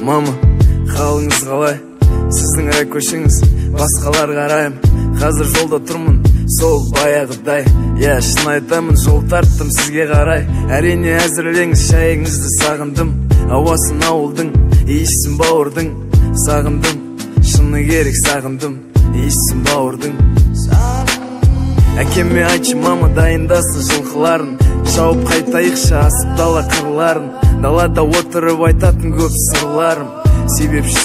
Мама, қалыңыз қалай? Сіздің көшіңіз, басқалар қарайым. Қазір жолда тұрмын, сол баяғыдай. Я шын айтамын, жол тарттым сізге қарай. Әрине әзірлеңіз, шайыңызды сағындым. Ауасын ауылдың, иісін бауырдың. Сағындым, шыны керек сағындым. Иісін бауырдың. Әкеме айтшы, мама, дайындасын жылқыларын. Шауып қайтайықшы, асып дала қырларын. Далада отырып айтатын көп сырларым. Себепші